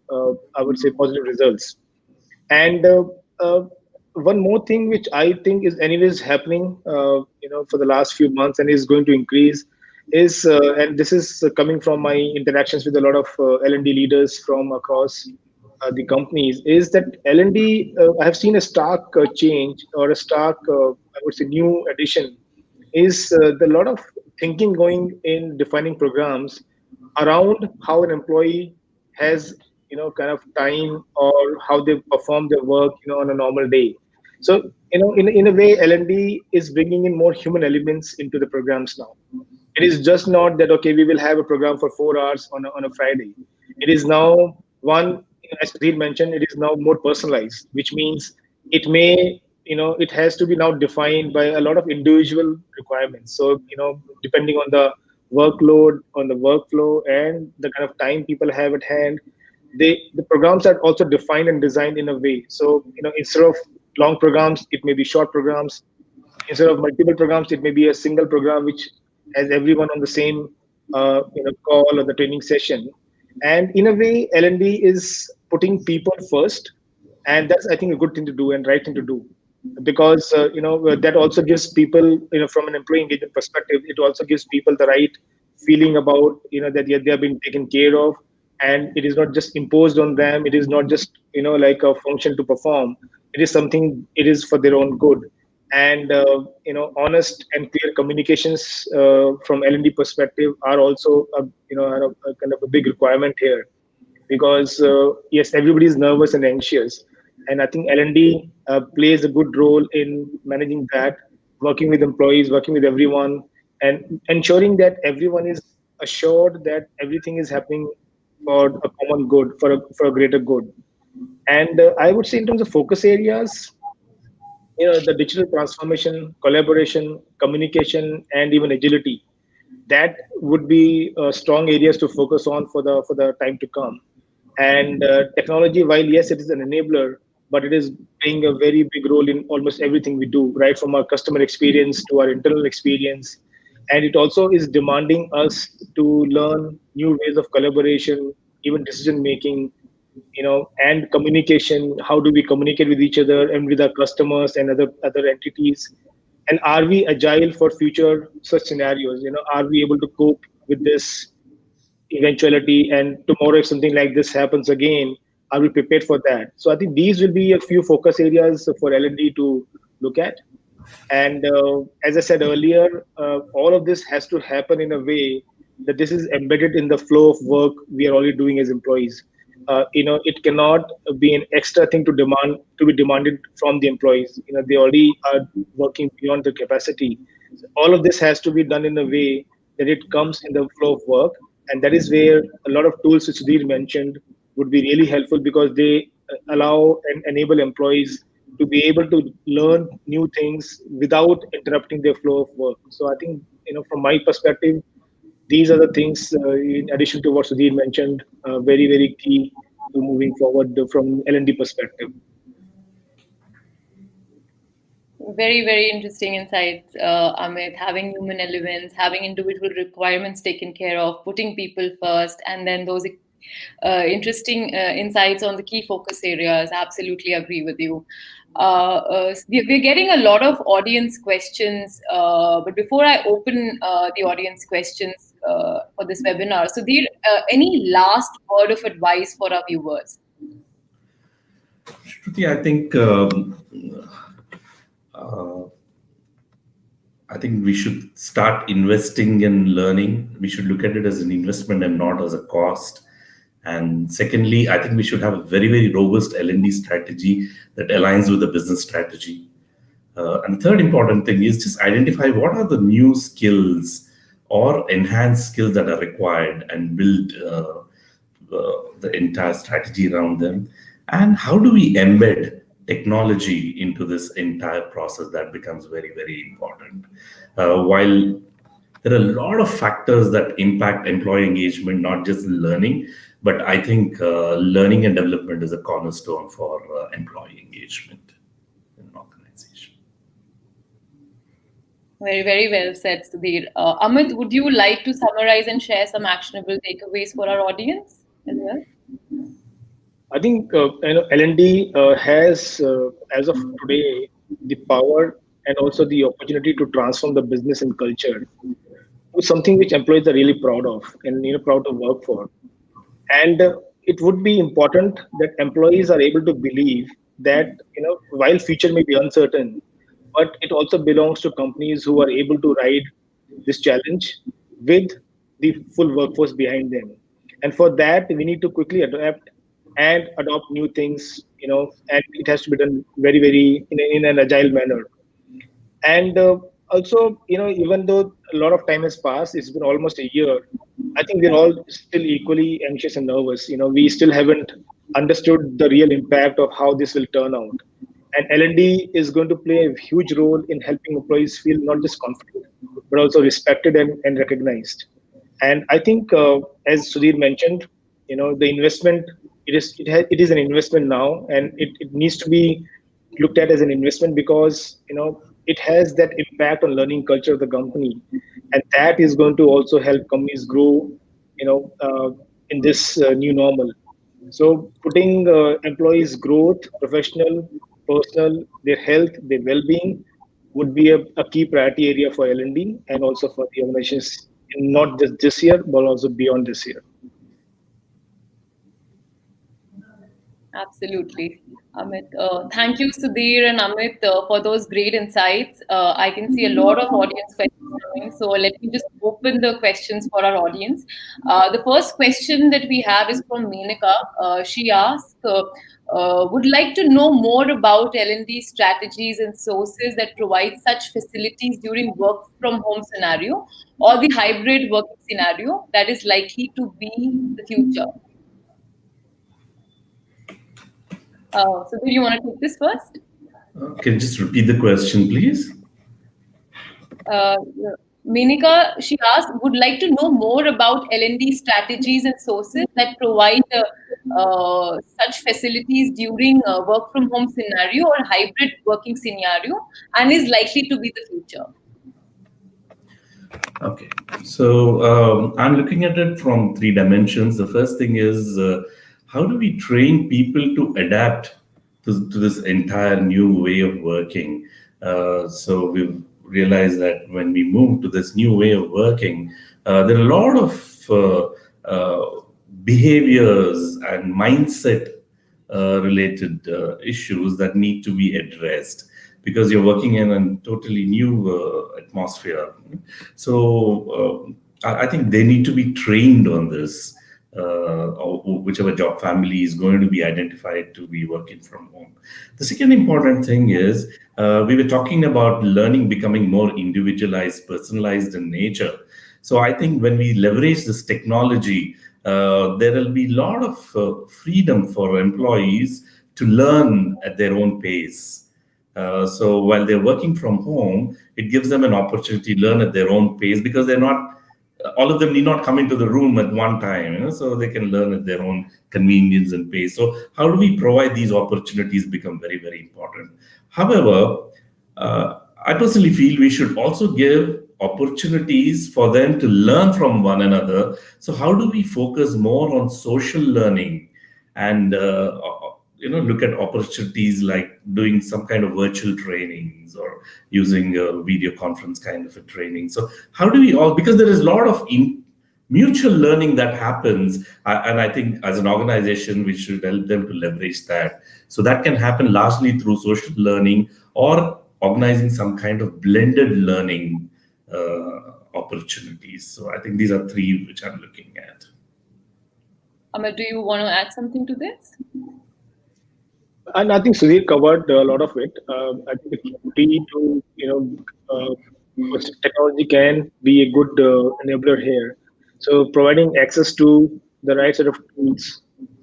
I would say, positive results. And uh, one more thing which I think is anyways happening, for the last few months and is going to increase is, and this is coming from my interactions with a lot of L&D leaders from across the companies, is that L&D, I have seen a stark change, or a stark, I would say, new addition, is the lot of thinking going in defining programs around how an employee has kind of time, or how they perform their work on a normal day. So in a way, L&D is bringing in more human elements into the programs now. It is just not that, okay, we will have a program for 4 hours on a Friday. It is now one, as Sudhir mentioned, it is now more personalized, which means it has to be now defined by a lot of individual requirements. So, depending on the workload, on the workflow, and the kind of time people have at hand, the programs are also defined and designed in a way. So instead of long programs, it may be short programs. Instead of multiple programs, it may be a single program which has everyone on the same call or the training session. And in a way, L&D is putting people first, and that's, I think, a good thing to do and right thing to do, because that also gives people, from an employee engagement perspective, it also gives people the right feeling about that they are being taken care of, and it is not just imposed on them. It is not just like a function to perform. It is something, it is for their own good. And honest and clear communications from L&D perspective are also a kind of a big requirement here, because yes, everybody is nervous and anxious, and I think L&D plays a good role in managing that, working with employees, working with everyone, and ensuring that everyone is assured that everything is happening for a common good, for a greater good. And I would say, in terms of focus areas, the digital transformation, collaboration, communication, and even agility, that would be strong areas to focus on for the time to come. And technology, while yes, it is an enabler, but it is playing a very big role in almost everything we do, right from our customer experience to our internal experience. And it also is demanding us to learn new ways of collaboration, even decision making, and communication. How do we communicate with each other and with our customers and other entities? And are we agile for future such scenarios? Are we able to cope with this eventuality, and tomorrow if something like this happens again, are we prepared for that? So I think these will be a few focus areas for L&D to look at. And as I said earlier, all of this has to happen in a way that this is embedded in the flow of work we are already doing as employees. It cannot be an extra thing to be demanded from the employees. They already are working beyond their capacity. So all of this has to be done in a way that it comes in the flow of work, and that is where a lot of tools which Sudhir mentioned would be really helpful, because they allow and enable employees to be able to learn new things without interrupting their flow of work. So I think, from my perspective, these are the things, in addition to what Sudhir mentioned, very, very key to moving forward from L&D perspective. Very, very interesting insights, Amit. Having human elements, having individual requirements taken care of, putting people first, and then those interesting insights on the key focus areas. Absolutely agree with you. We're getting a lot of audience questions, but before I open the audience questions for this webinar, Sudhir, any last word of advice for our viewers? Shruti, uh, I think we should start investing in learning. We should look at it as an investment and not as a cost. And secondly, I think we should have a very, very robust L&D strategy that aligns with the business strategy. And the third important thing is just identify what are the new skills or enhanced skills that are required, and build the entire strategy around them. And how do we embed technology into this entire process? That becomes very, very important. While there are a lot of factors that impact employee engagement, not just learning, but I think learning and development is a cornerstone for employee engagement in an organization. Very, very well said, Sudhir. Amit, would you like to summarize and share some actionable takeaways for our audience as well? I think L&D has, as of today, the power and also the opportunity to transform the business and culture to something which employees are really proud of, and proud to work for. And it would be important that employees are able to believe that while future may be uncertain, but it also belongs to companies who are able to ride this challenge with the full workforce behind them. And for that, we need to quickly adapt and adopt new things, and it has to be done very, very in an agile manner. And also, even though a lot of time has passed, it's been almost a year, I think we're all still equally anxious and nervous. We still haven't understood the real impact of how this will turn out. And L&D is going to play a huge role in helping employees feel not just confident, but also respected and recognized. And I think, as Sudhir mentioned, the investment it is an investment now, and it needs to be looked at as an investment because it has that impact on learning culture of the company, and that is going to also help companies grow in this new normal. So putting employees' growth, professional, personal, their health, their well-being would be a key priority area for L&D and also for the organizations, not just this year, but also beyond this year. Absolutely, Amit. Thank you, Sudhir and Amit, for those great insights. I can see a lot of audience questions coming, so let me just open the questions for our audience. The first question that we have is from Menaka. She asks, would like to know more about L&D strategies and sources that provide such facilities during work from home scenario or the hybrid working scenario that is likely to be the future. So, do you want to take this first? Can you just repeat the question, please? Uh, Menika, she asked, would like to know more about L&D strategies and sources that provide such facilities during work from home scenario or hybrid working scenario and is likely to be the future. Okay, so I'm looking at it from three dimensions. The first thing is how do we train people to adapt to this entire new way of working? So we've realized that when we move to this new way of working, there are a lot of behaviors and mindset related issues that need to be addressed because you're working in a totally new atmosphere. So I think they need to be trained on this, or whichever job family is going to be identified to be working from home. The second important thing is we were talking about learning becoming more individualized, personalized in nature. So I think when we leverage this technology, there will be a lot of freedom for employees to learn at their own pace. So while they're working from home, it gives them an opportunity to learn at their own pace because they're not, all of them need not come into the room at one time, so they can learn at their own convenience and pace. So how do we provide these opportunities become very, very important. However, I personally feel we should also give opportunities for them to learn from one another. So how do we focus more on social learning and look at opportunities like doing some kind of virtual trainings or using a video conference kind of a training? So how do we all, because there is a lot of mutual learning that happens, and I think as an organization we should help them to leverage that. So that can happen largely through social learning or organizing some kind of blended learning opportunities. So I think these are three which I'm looking at. Amit, do you want to add something to this? And I think Sudhir covered a lot of it. I think the key to technology can be a good enabler here. So providing access to the right set of tools,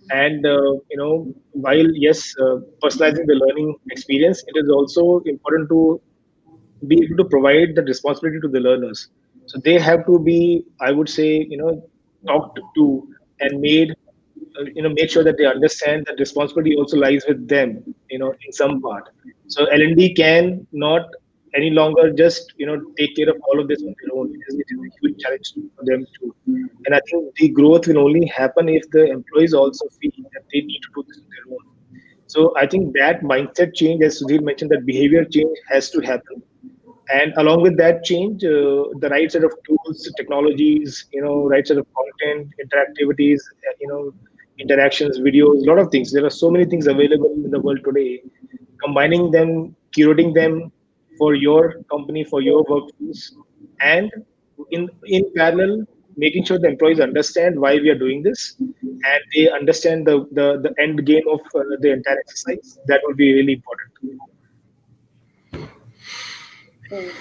and while yes, personalizing the learning experience, it is also important to be able to provide the responsibility to the learners. So they have to be, I would say, talked to and made make sure that they understand that responsibility also lies with them in some part. So L&D can not any longer just take care of all of this on their own. It is a huge challenge for them too, and I think the growth will only happen if the employees also feel that they need to do this on their own. So I think that mindset change, as Sudhir mentioned, that behavior change has to happen, and along with that change, the right set of tools, technologies, right set of content, interactivities, interactions, videos, a lot of things. There are so many things available in the world today. Combining them, curating them for your company, for your workforce, and in parallel, making sure the employees understand why we are doing this, and they understand the end game of the entire exercise. That would be really important. Great.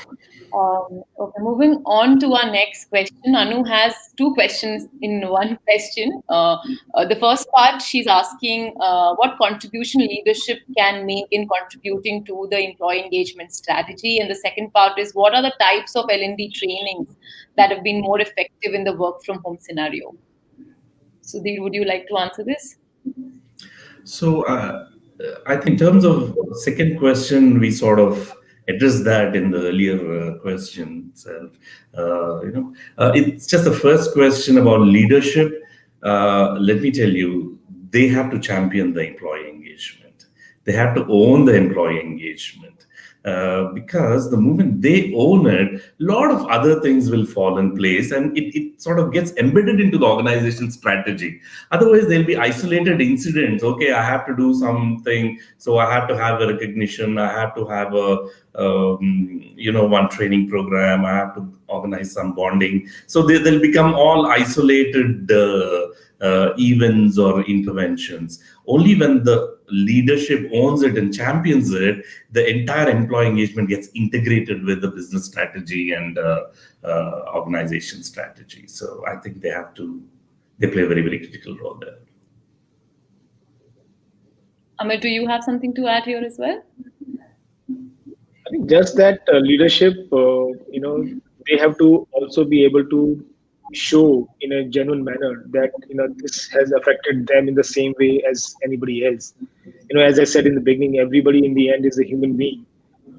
Okay, moving on to our next question. Anu has two questions in one question. The first part, she's asking what contribution leadership can make in contributing to the employee engagement strategy. And the second part is what are the types of L&D trainings that have been more effective in the work from home scenario? Sudhir, would you like to answer this? So I think in terms of second question, we sort of addressed that in the earlier question itself. It's just the first question about leadership. Let me tell you, they have to champion the employee engagement. They have to own the employee engagement. Because the moment they own it, a lot of other things will fall in place, and it sort of gets embedded into the organization's strategy. Otherwise, there'll be isolated incidents. Okay, I have to do something, so I have to have a recognition. I have to have one training program. I have to organize some bonding. So they'll become all isolated events or interventions. Only when the leadership owns it and champions it, the entire employee engagement gets integrated with the business strategy and organization strategy. So I think they play a very, very critical role there. Amit, do you have something to add here as well? I think just that leadership, they have to also be able to show in a genuine manner that this has affected them in the same way as anybody else. As I said in the beginning, everybody in the end is a human being,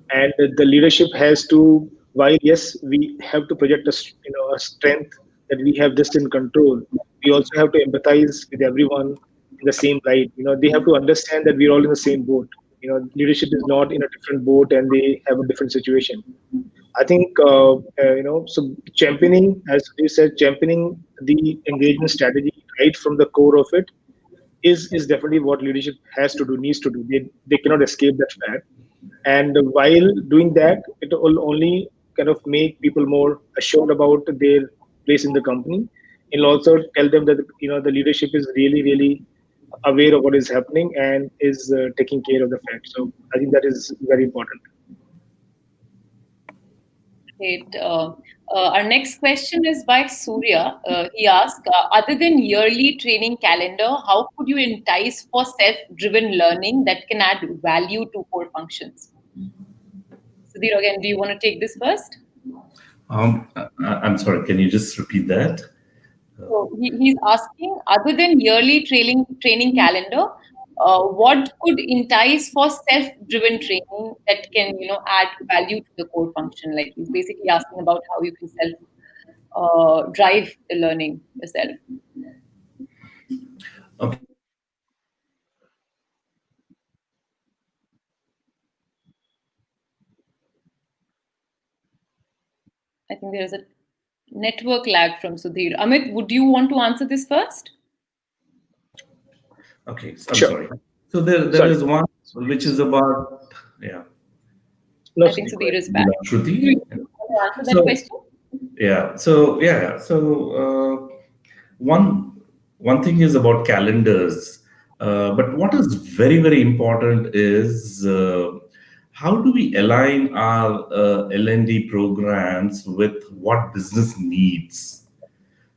and the leadership has to. While yes, we have to project a strength that we have this in control. We also have to empathize with everyone in the same light. They have to understand that we're all in the same boat. Leadership is not in a different boat and they have a different situation. I think, so championing, as you said, championing the engagement strategy right from the core of it is definitely what leadership has to do, needs to do. They cannot escape that fact. And while doing that, it will only kind of make people more assured about their place in the company. It'll also tell them that the leadership is really, really aware of what is happening and is taking care of the fact. So I think that is very important. Great. Our next question is by Surya. He asked, other than yearly training calendar, how could you entice for self-driven learning that can add value to core functions? Sudhir, again, do you want to take this first? I'm sorry, can you just repeat that? So he's asking, other than yearly training calendar, what could entice for self-driven training that can, add value to the core function? Like he's basically asking about how you can drive the learning yourself. Okay. I think there is a network lag from Sudhir. Amit, would you want to answer this first? Okay, I'm Sure. sorry. So there Sorry. is one which is about, yeah. No, I think Sudhir, go Sudhir ahead. is back. Shruti. Do you want to answer that So question? yeah, one thing is about calendars, but what is very, very important is how do we align our L&D programs with what business needs?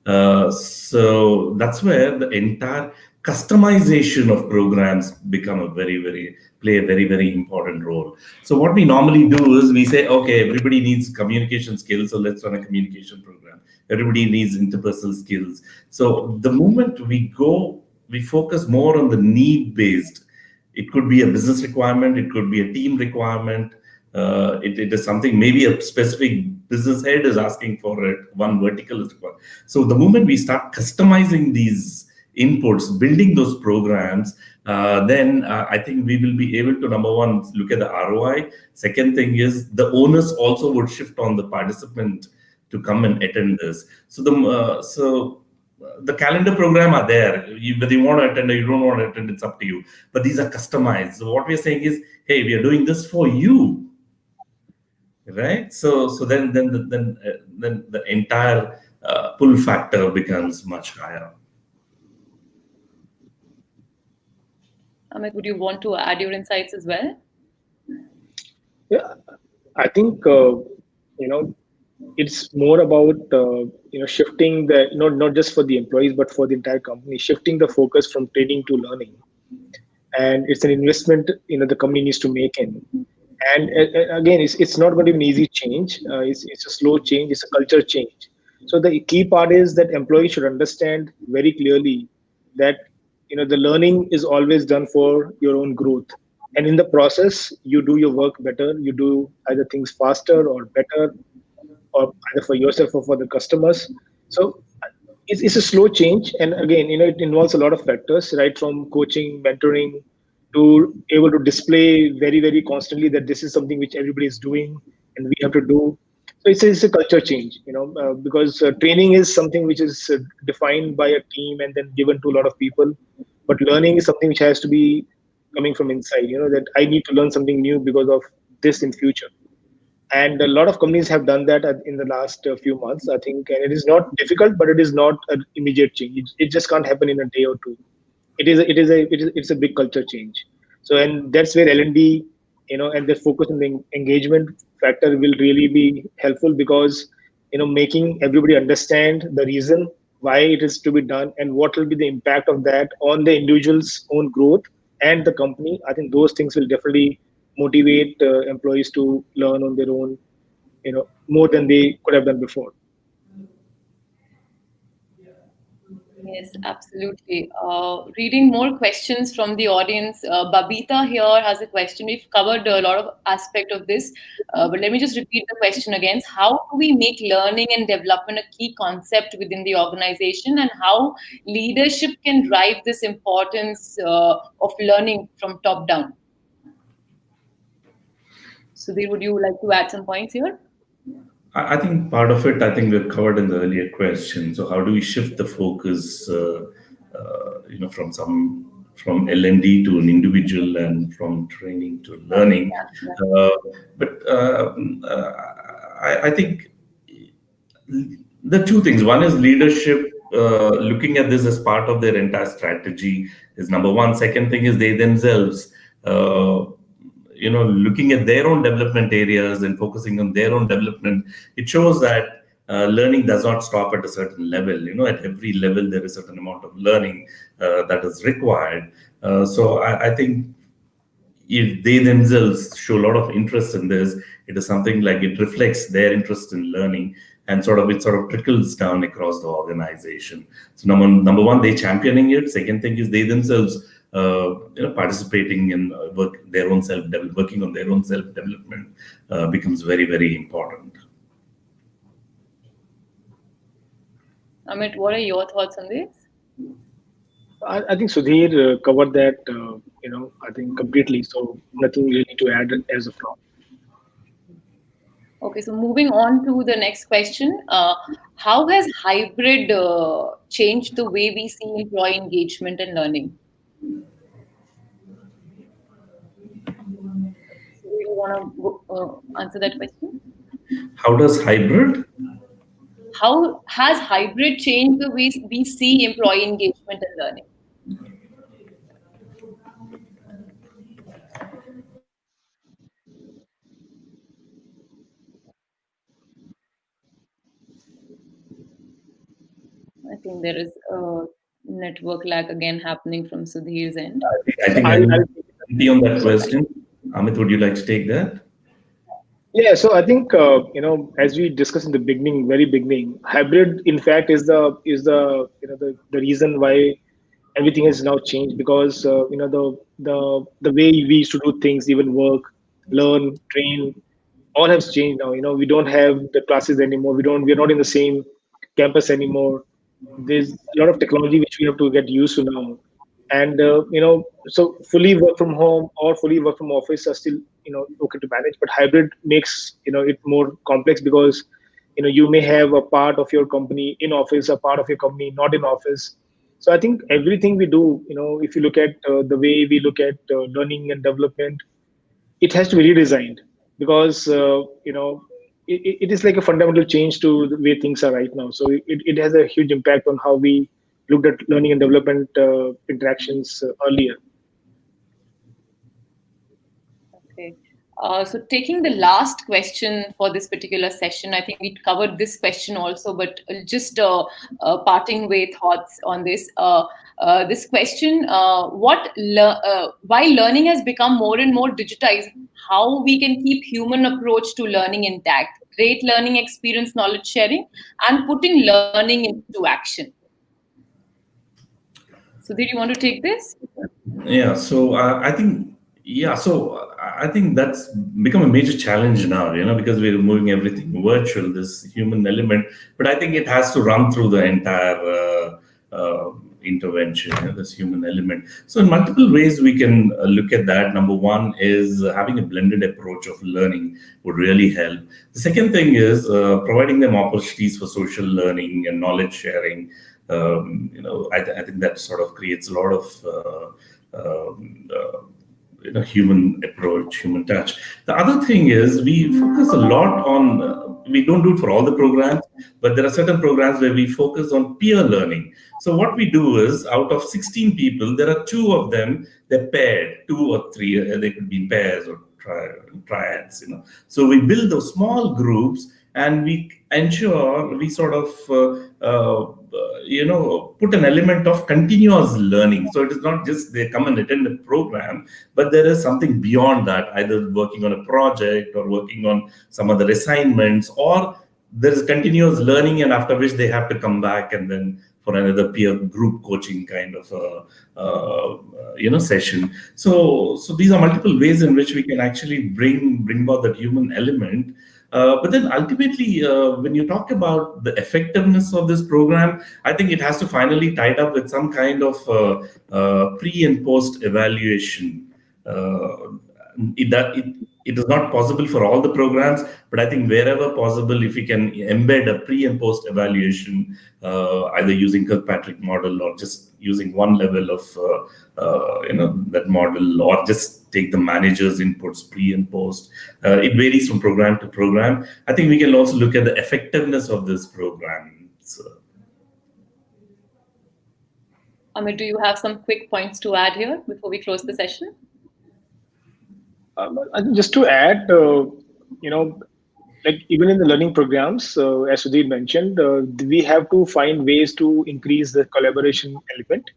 So that's where the entire customization of programs become play a very, very important role. So what we normally do is we say, okay, everybody needs communication skills, so let's run a communication program. Everybody needs interpersonal skills. So the moment we focus more on the need based. It could be a business requirement, it could be a team requirement. It is something maybe a specific business head is asking for it, one vertical is required. So the moment we start customizing these inputs, building those programs, then I think we will be able to, number one, look at the ROI. Second thing is the onus also would shift on the participant to come and attend this. So the calendar program are there. Whether you want to attend or you don't want to attend, it's up to you. But these are customized. So what we're saying is, hey, we are doing this for you, right? So then the entire pull factor becomes much higher. Amit, would you want to add your insights as well? Yeah, I think it's more about shifting the not just for the employees but for the entire company, shifting the focus from training to learning, and it's an investment the company needs to make in. And again, it's not going to be an easy change. It's a slow change. It's a culture change. So the key part is that employees should understand very clearly that the learning is always done for your own growth, and in the process you do your work better, you do either things faster or better, or either for yourself or for the customers. So it's a slow change, and again, it involves a lot of factors, right, from coaching, mentoring, to able to display very, very constantly that this is something which everybody is doing and we have to do. So it's a culture change, because training is something which is defined by a team and then given to a lot of people, but learning is something which has to be coming from inside, that I need to learn something new because of this in future. And a lot of companies have done that in the last few months, I think, and it is not difficult, but it is not an immediate change. It just can't happen in a day or two. It's a big culture change. So, and that's where L&D, and the focus on the engagement factor will really be helpful, because making everybody understand the reason why it is to be done and what will be the impact of that on the individual's own growth and the company. I think those things will definitely motivate employees to learn on their own, more than they could have done before. Yes, absolutely. Reading more questions from the audience. Babita here has a question. We've covered a lot of aspect of this, but let me just repeat the question again. How do we make learning and development a key concept within the organization, and how leadership can drive this importance of learning from top down? Sudhir, would you like to add some points here? I think part of it, I think we've covered in the earlier question. So how do we shift the focus, from L&D to an individual and from training to learning? Yeah. Uh, but I think the two things. One is leadership looking at this as part of their entire strategy is number one. Second thing is they themselves. Looking at their own development areas and focusing on their own development, it shows that learning does not stop at a certain level. At every level there is a certain amount of learning that is required. So I think if they themselves show a lot of interest in this, it is something like it reflects their interest in learning, and it sort of trickles down across the organization. So number one, they championing it. Second thing is they themselves participating in working on their own self development becomes very, very important. Amit, what are your thoughts on this? I think Sudhir covered that, I think completely. So nothing really to add as of now. Okay, so moving on to the next question. How has hybrid changed the way we see employee engagement and learning? Do you want to answer that question? How does hybrid? How has hybrid changed the way we see employee engagement and learning? I think there is a network lag again happening from Sudhir's end. I So think I I'll will take it. be on that So question. Amit, would you like to take that? yeah, so I think as we discussed in the beginning, very beginning, hybrid in fact is the reason why everything has now changed, because the way we used to do things, even work, learn, train, all has changed now. We don't have the classes anymore. We're not in the same campus anymore. There's a lot of technology which we have to get used to now, and so fully work from home or fully work from office are still okay to manage, but hybrid makes it more complex, because you may have a part of your company in office, a part of your company not in office. So I think everything we do, if you look at the way we look at learning and development, it has to be redesigned, because it is like a fundamental change to the way things are right now. So it has a huge impact on how we looked at learning and development interactions earlier. Okay. So taking the last question for this particular session, I think we covered this question also, but just parting way thoughts on this. This question, while learning has become more and more digitized, how we can keep human approach to learning intact, great learning experience, knowledge sharing, and putting learning into action. Sudhir, you want to take this? Yeah, so I think that's become a major challenge now, because we're moving everything virtual, this human element. But I think it has to run through the entire intervention, this human element. So in multiple ways we can look at that. Number one is having a blended approach of learning would really help. The second thing is providing them opportunities for social learning and knowledge sharing. I think that sort of creates a lot of human approach, human touch. The other thing is we focus a lot on. We don't do it for all the programs, but there are certain programs where we focus on peer learning. So what we do is, out of 16 people, there are two of them. They're paired, two or three. They could be in pairs or triads. So we build those small groups, and we ensure we sort of put an element of continuous learning. So it is not just they come and attend a program, but there is something beyond that, either working on a project or working on some other assignments, or there is continuous learning, and after which they have to come back and then for another peer group coaching kind of session. So these are multiple ways in which we can actually bring about that human element. But then ultimately, when you talk about the effectiveness of this program, I think it has to finally tied up with some kind of pre and post evaluation. It is not possible for all the programs, but I think wherever possible, if we can embed a pre and post evaluation, either using Kirkpatrick model or just using one level of that model, or just take the manager's inputs pre and post. It varies from program to program. I think we can also look at the effectiveness of this program. Amit, do you have some quick points to add here before we close the session? Just to add, like even in the learning programs, as Sudhir mentioned, we have to find ways to increase the collaboration element.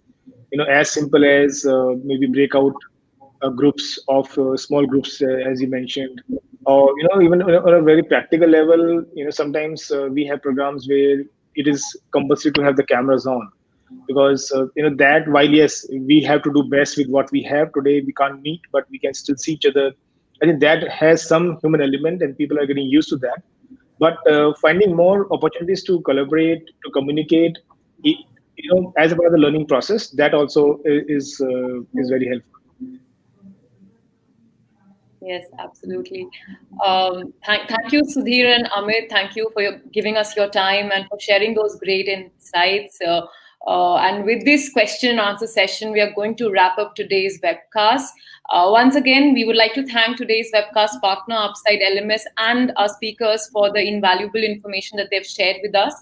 As simple as maybe break out groups of small groups, as you mentioned, or even on a very practical level. Sometimes we have programs where it is compulsory to have the cameras on, because that while yes we have to do best with what we have today, we can't meet, but we can still see each other. I think that has some human element, and people are getting used to that. But finding more opportunities to collaborate, to communicate, as a part of the learning process, that also is very helpful. Yes, absolutely. Thank you, Sudhir and Amit. Thank you for giving us your time and for sharing those great insights. And with this question and answer session, we are going to wrap up today's webcast. Once again, we would like to thank today's webcast partner, UpsideLMS, and our speakers for the invaluable information that they've shared with us.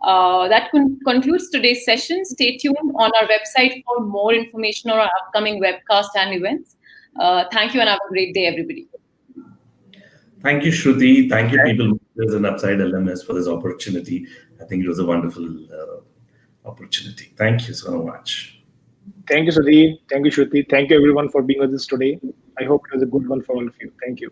That concludes today's session. Stay tuned on our website for more information on our upcoming webcast and events. Thank you and have a great day, everybody. Thank you, Shruti. Thank you, people makers and UpsideLMS, for this opportunity. I think it was a wonderful opportunity. Thank you so much. Thank you, Sudhir. Thank you, Shruti. Thank you, everyone, for being with us today. I hope it was a good one for all of you. Thank you.